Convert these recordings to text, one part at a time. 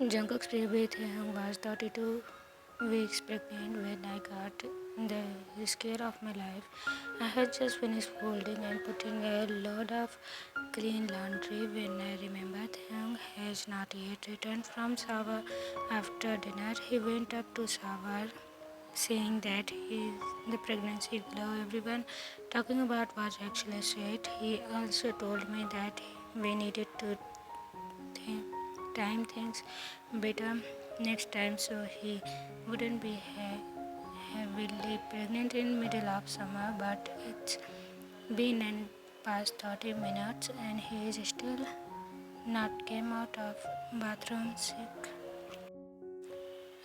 Jungkook's baby Taehyung was 32 weeks pregnant when I got the scare of my life. I had just finished folding and putting a load of clean laundry when I remembered Taehyung has not yet returned from shower. After dinner, he went up to shower, saying that the pregnancy glow everyone talking about was actually sweet. He also told me that we needed to time things better next time so he wouldn't be heavily pregnant in middle of summer, but it's been in past 30 minutes and he is still not came out of bathroom sick.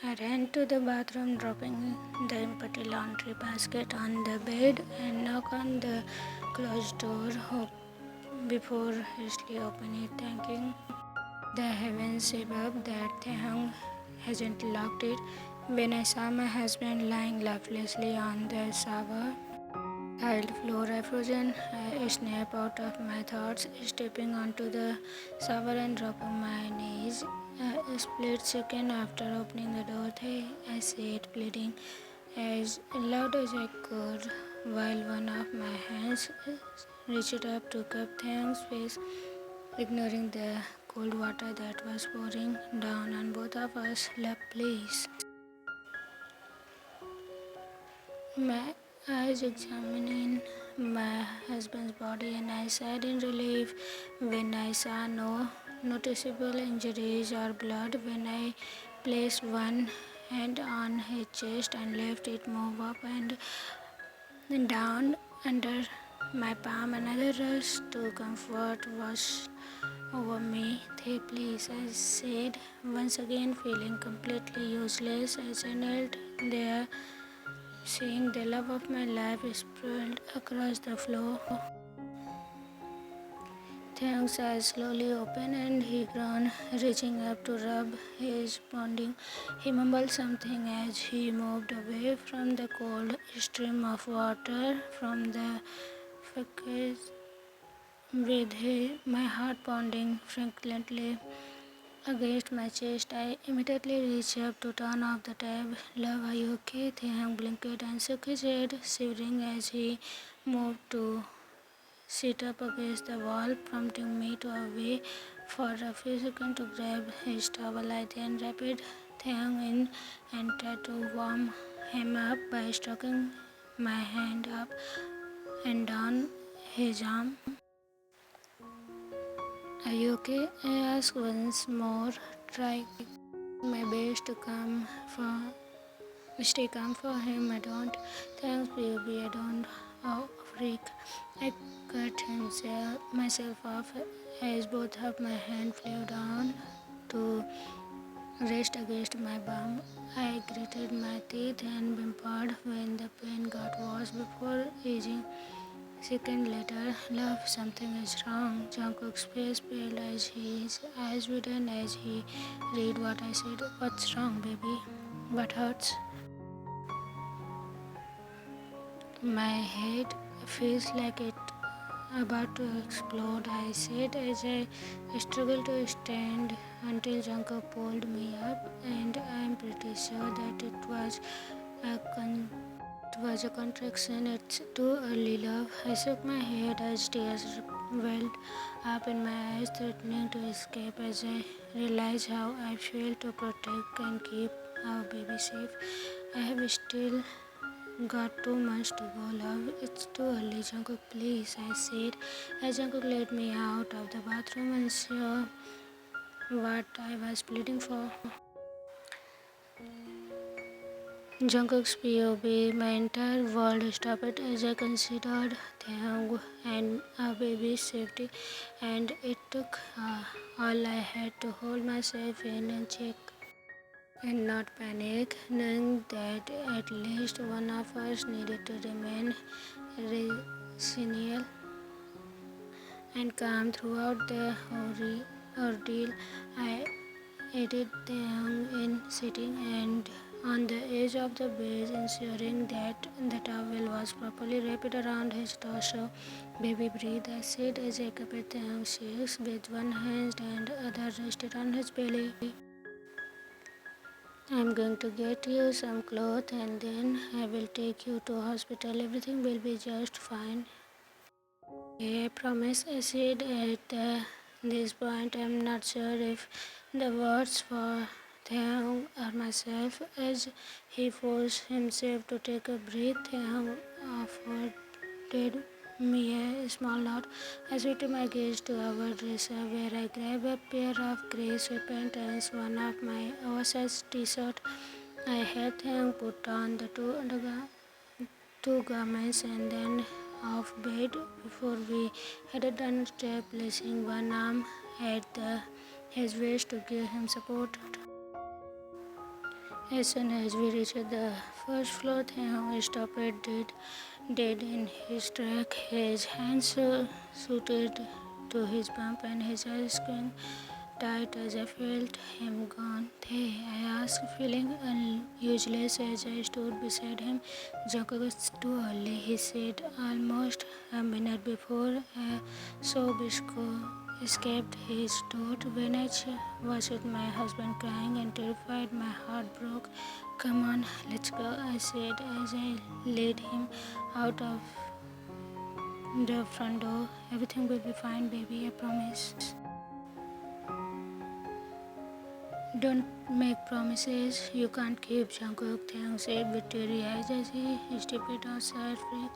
I ran to the bathroom, dropping the empty laundry basket on the bed and knocked on the closed door before hastily opening it, thanking the heavens above that Taehyung hasn't locked it. When I saw my husband lying lifelessly on the shower tiled floor, I frozen. I snapped out of my thoughts, stepping onto the shower and dropping my knees. A split second after opening the door, I said, pleading as loud as I could, while one of my hands reached up to cup Taehyung's face, ignoring the cold water that was pouring down on both of us. Love, please. My eyes examining my husband's body, and I sighed in relief when I saw no noticeable injuries or blood. When I placed one hand on his chest and left it move up and down under my palm, another rush to comfort was over me. Please, I said, once again feeling completely useless as I knelt there, seeing the love of my life sprawled across the floor. Taehyung's eyes slowly opened and he groaned, reaching up to rub his bonding. He mumbled something as he moved away from the cold stream of water from the faucet. With my heart pounding frequently against my chest, I immediately reached up to turn off the tap. Love, are you okay? Taehyung blinked and shook his head, shivering as he moved to sit up against the wall, prompting me to away for a few seconds to grab his towel. I then wrapped Taehyung in and tried to warm him up by stroking my hand up and down his arm. Are you okay? I asked once more, trying my best to stay calm for him. I don't. Thanks, baby. I don't. Oh, freak. I cut myself off as both of my hands flew down to rest against my bum. I gritted my teeth and whimpered when the pain got worse before easing. Second later, love, something is wrong. Jungkook's face paled as his eyes widened as he read what I said. What's wrong, baby? What hurts? My head feels like it about to explode, I said as I struggled to stand until Jungkook pulled me up, and I'm pretty sure that it was a contraction. It's too early, love. I shook my head as tears welled up in my eyes, threatening to escape as I realized how I failed to protect and keep our baby safe. I have still got 2 months to go, love. It's too early, Jungkook, please, I said as Jungkook led me out of the bathroom and saw what I was pleading for. Jungkook's POV, my entire world stopped as I considered Taehyung and our baby's safety, and it took all I had to hold myself in and check and not panic, knowing that at least one of us needed to remain resilient and calm throughout the ordeal. I aided Taehyung in sitting and on the edge of the bed, ensuring that the towel was properly wrapped around his torso. Baby, breathe, I said as I covered Taehyung's cheeks with one hand and the other rested on his belly. I'm going to get you some clothes and then I will take you to hospital. Everything will be just fine. I promise, I said at this point. I'm not sure if the words for Taehyung or myself. As he forced himself to take a breath, Taehyung afforded me a small nod. I switched my gaze to our dresser where I grabbed a pair of grey sweatpants and one of my oversized t-shirt. I had Taehyung put on the two garments and then off bed before we headed downstairs, placing one arm at his waist to give him support. As soon as we reached the first floor, Taehyung stopped dead in his track, his hands suited to his bump and his eyes squinting tight as I felt him gone. Hey, I asked, feeling useless as I stood beside him. Jungkook, it's too early, he said almost a minute before a Sobisco escaped his throat. When I watched my husband crying and terrified, my heart broke. Come on, let's go, I said as I led him out of the front door. Everything will be fine, baby, I promise. Don't make promises you can't keep, Jungkook, Taehyung said with teary eyes as he stepped outside. Freak.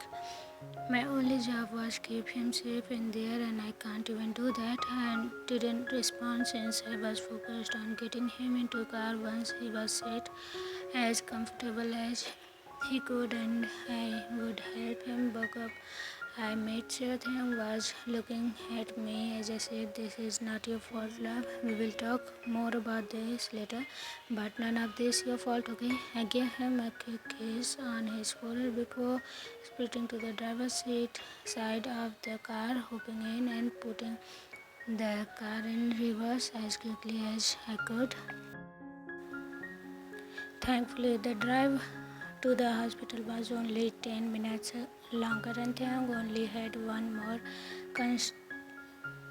My only job was keep him safe in there and I can't even do that. And didn't respond since I was focused on getting him into a car. Once he was set as comfortable as he could and I would help him buck up. I made sure Taehyung was looking at me as I said, this is not your fault, love. We will talk more about this later, but none of this your fault, okay? I gave him a quick kiss on his forehead before sprinting to the driver's seat side of the car, hopping in and putting the car in reverse as quickly as I could. Thankfully, the drive to the hospital was only 10 minutes longer and Taehyung only had one more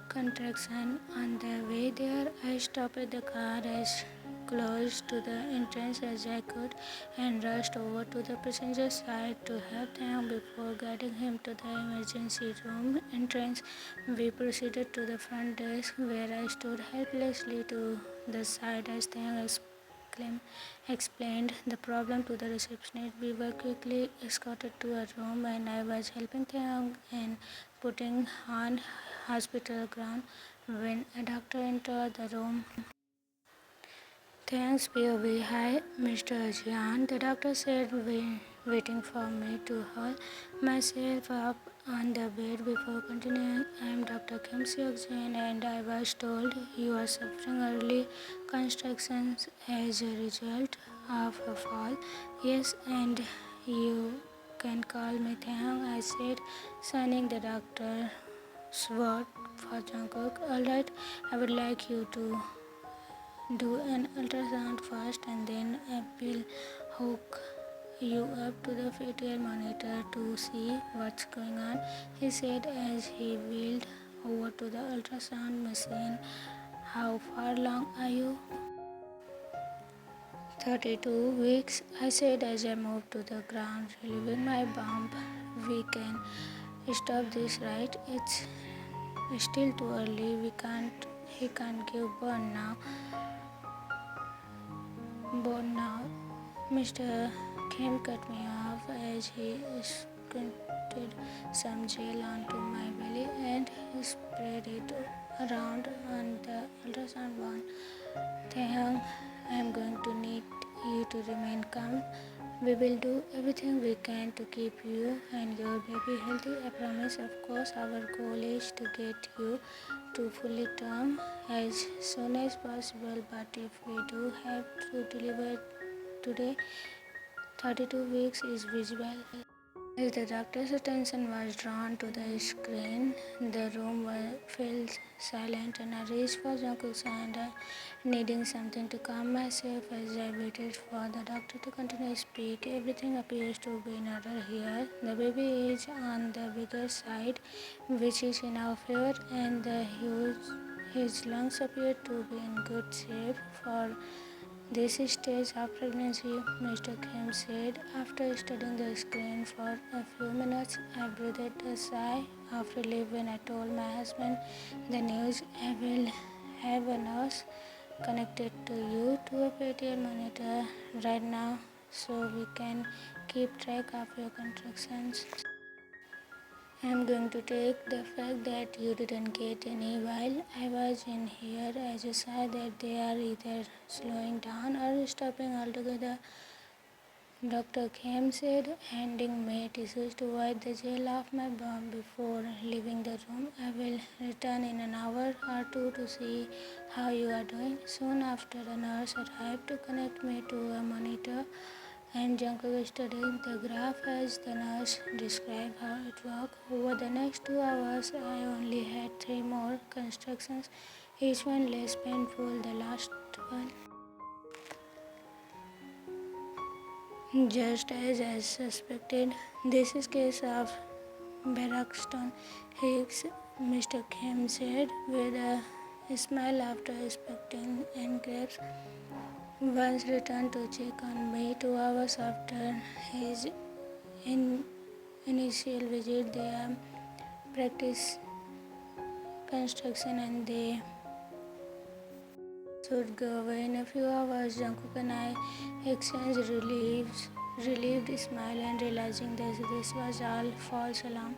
contraction on the way there. I stopped the car as close to the entrance as I could and rushed over to the passenger side to help Taehyung before guiding him to the emergency room entrance. We proceeded to the front desk where I stood helplessly to the side as Taehyung explained the problem to the receptionist. We were quickly escorted to a room and I was helping Taehyung in putting on hospital gown when a doctor entered the room. Thanks, POV. Hi, Mr. Jian. The doctor said, waiting for me to haul myself up on the bed before continuing. I am Dr. Kim Seok Jin and I was told you are suffering early contractions as a result of a fall. Yes, and you can call me Taehyung, I said, signing the doctor's word for Jungkook. Alright, I would like you to do an ultrasound first and then I will hook you up to the fetal monitor to see what's going on, he said as he wheeled over to the ultrasound machine. How far along are you? 32 weeks, I said as I moved to the ground, relieving my bump. We can stop this, right? It's still too early. He can't give born now. Mr. Kim cut me off as he squirted some gel onto my belly and spread it around on the ultrasound one. Taehyung, I am going to need you to remain calm. We will do everything we can to keep you and your baby healthy. I promise. Of course, our goal is to get you to fully term as soon as possible, but if we do have to deliver today, 32 weeks is visible. As the doctor's attention was drawn to the screen, the room fell silent and I reached for Jungkook's hand, needing something to calm myself as I waited for the doctor to continue to speak. Everything appears to be in order here. The baby is on the bigger side, which is in our favor, and his lungs appear to be in good shape for This stage of pregnancy, Mr. Kim said. After studying the screen for a few minutes, I breathed a sigh of relief when I told my husband the news. I will have a nurse connected to you to a pt-3 monitor right now so we can keep track of your contractions. I'm going to take the fact that you didn't get any while I was in here as a sign that they are either slowing down or stopping altogether. Dr. Kim said, handing me tissues to wipe the gel off my bum before leaving the room. I will return in an hour or two to see how you are doing. Soon after, a nurse arrived to connect me to a monitor, and Jungkook studied the graph as the nurse described how it worked. Over the next 2 hours, I only had 3 more constructions, each one less painful. The last one, just as I suspected, this is case of Braxton Hicks, Mr. Kim said with a smile after inspecting and grapes. Once returned to check on me 2 hours after his initial visit. They practice construction and they should go away in a few hours. Jungkook and I exchanged relieved smile and realizing that this was all false alarm.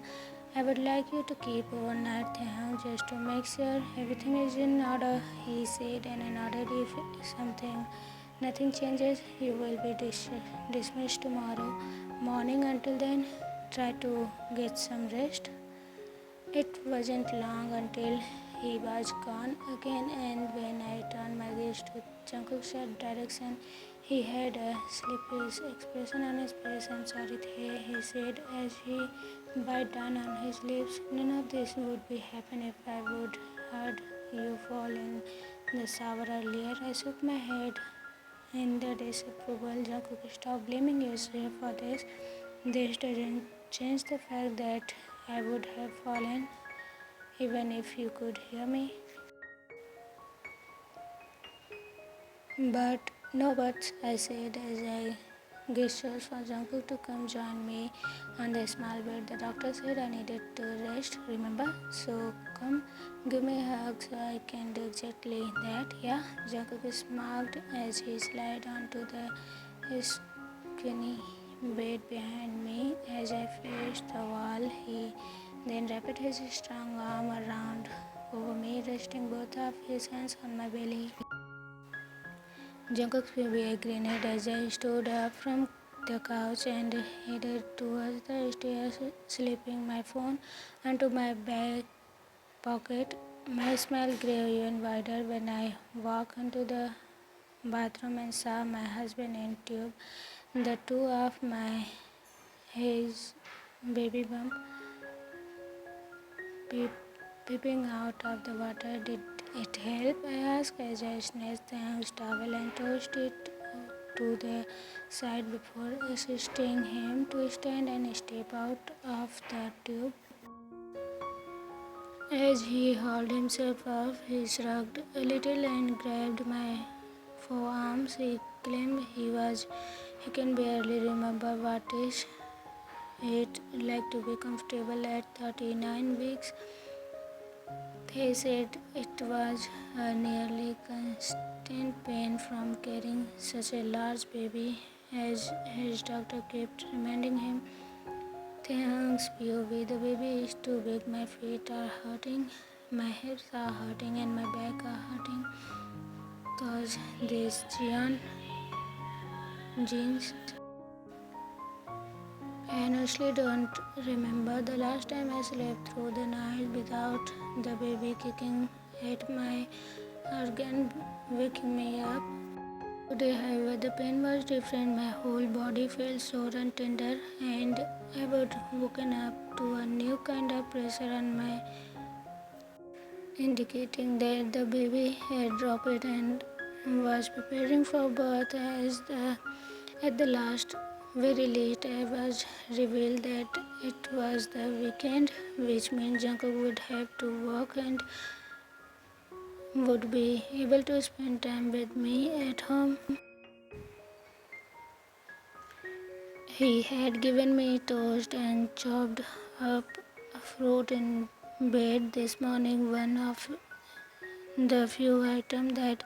I would like you to keep overnight, Taehyung, just to make sure everything is in order, he said, and I nodded. If nothing changes, you will be dismissed tomorrow morning. Until then, try to get some rest. It wasn't long until he was gone again, and when I turned my gaze to Jungkook's direction, he had a sleepless expression on his face. I'm sorry, Tae, he said as he bit down on his lips. None of this would be happen if I would heard you fall in the shower earlier. I shook my head in the disapproval. Jungkook, stop blaming yourself for this. This doesn't change the fact that I would have fallen even if you could hear me. But no buts, I said as I gestured for Jungkook to come join me on the small bed. The doctor said I needed to rest, remember? So come give me a hug so I can do exactly that. Yeah, Jungkook smiled as he slid onto the skinny bed behind me. As I faced the wall, he then wrapped his strong arm around over me, resting both of his hands on my belly. Jungkook's baby grinned as I stood up from the couch and headed towards the stairs, slipping my phone onto my back pocket. My smile grew even wider when I walked into the bathroom and saw my husband in tube, the two of his baby bump peeping out of the water. Did it help? I asked as I snatched the house towel and tossed it to the side before assisting him to stand and step out of the tube. As he hauled himself up, he shrugged a little and grabbed my forearms. He claimed he can barely remember what is it like to be comfortable at 39 weeks. They said it was a nearly constant pain from carrying such a large baby, as his doctor kept reminding him. Taehyung's POV, the baby is too big, my feet are hurting, my hips are hurting, and my back are hurting. Cause these jeans. I honestly don't remember the last time I slept through the night without the baby kicking at my organ, waking me up. Today, however, the pain was different. My whole body felt sore and tender, and I was woken up to a new kind of pressure on my, indicating that the baby had dropped and was preparing for birth. At the very least, I was revealed that it was the weekend, which means Jungkook would have to work, and would be able to spend time with me at home. He had given me toast and chopped up fruit in bed this morning, one of the few items that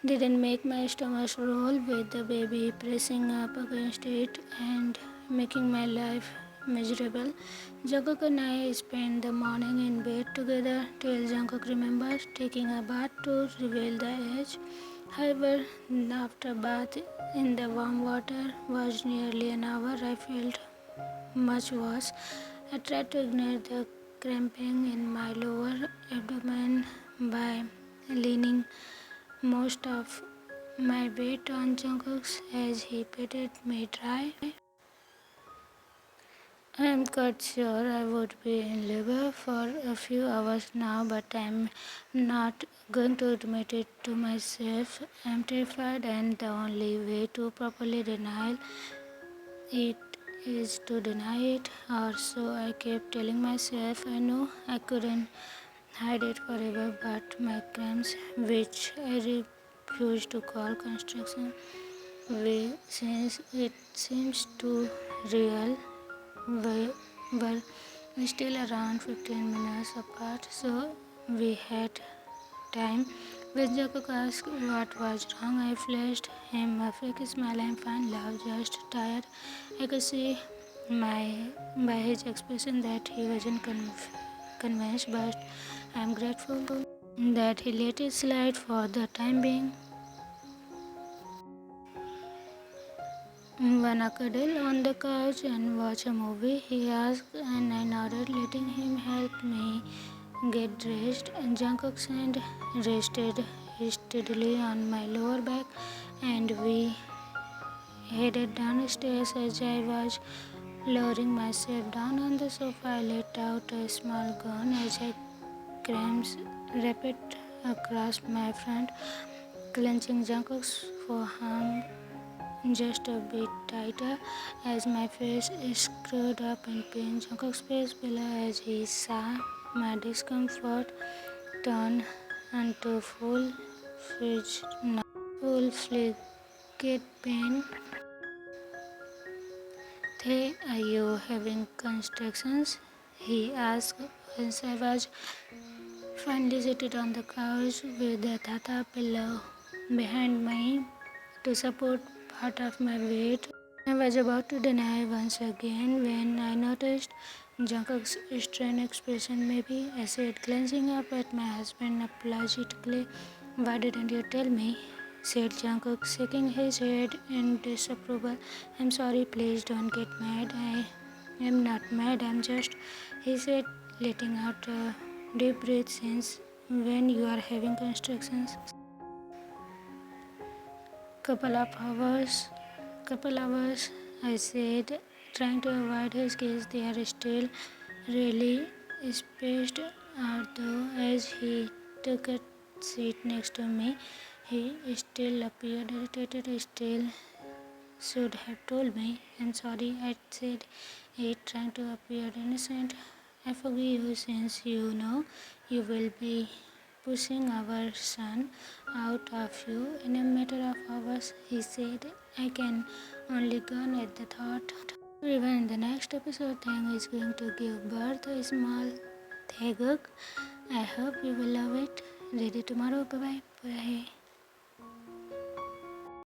didn't make my stomach roll, with the baby pressing up against it and making my life miserable. Jungkook and I spent the morning in bed together till Jungkook remembers taking a bath to reveal the edge. However, after bath in the warm water was nearly an hour, I felt much worse. I tried to ignore the cramping in my lower abdomen by leaning most of my weight on Jungkook's as he patted me dry. I am quite sure I would be in labor for a few hours now, but I'm not going to admit it to myself. I'm terrified, and the only way to properly deny it is to deny it, or so I kept telling myself. I know I couldn't hide it forever, but my cramps, which I refuse to call contraction, since it seems too real, were still around 15 minutes apart, so we had time. When Jacob asked what was wrong, I flashed him a fake smile. I'm fine, love, just tired. I could see by his expression that he wasn't convinced, but I'm grateful that he let it slide for the time being. Wanna cuddle on the couch and watch a movie? He asked, and I nodded, letting him help me get dressed. And Jungkook's hand rested steadily on my lower back, and we headed downstairs. As I was lowering myself down on the sofa, I let out a small groan as I cramps wrapped across my front, clenching Jungkook's forearm just a bit tighter as my face screwed up in pain. Jungkook's face below as he saw my discomfort turn into full-fledged pain. Hey, are you having contractions? He asked once I was finally seated on the couch with the tata pillow behind me to support part of my weight. I was about to deny once again when I noticed Jungkook's strained expression. Maybe I said, glancing up at my husband apologetically. Why didn't you tell me? Said Jungkook, shaking his head in disapproval. I'm sorry, please don't get mad. I am not mad, I'm just, he said, letting out a deep breath. Since when you are having contractions? Couple hours, I said, trying to avoid his gaze. They are still really spaced out though. As he took a seat next to me, he still appeared irritated. Still should have told me. I'm sorry, I said it, trying to appear innocent. I forgive you since you know you will be pushing our son out of you in a matter of hours, he said. I can only grin at the thought. Even in the next episode, Taehyung is going to give birth to a small Taekook. I hope you will love it. Ready tomorrow. Bye bye.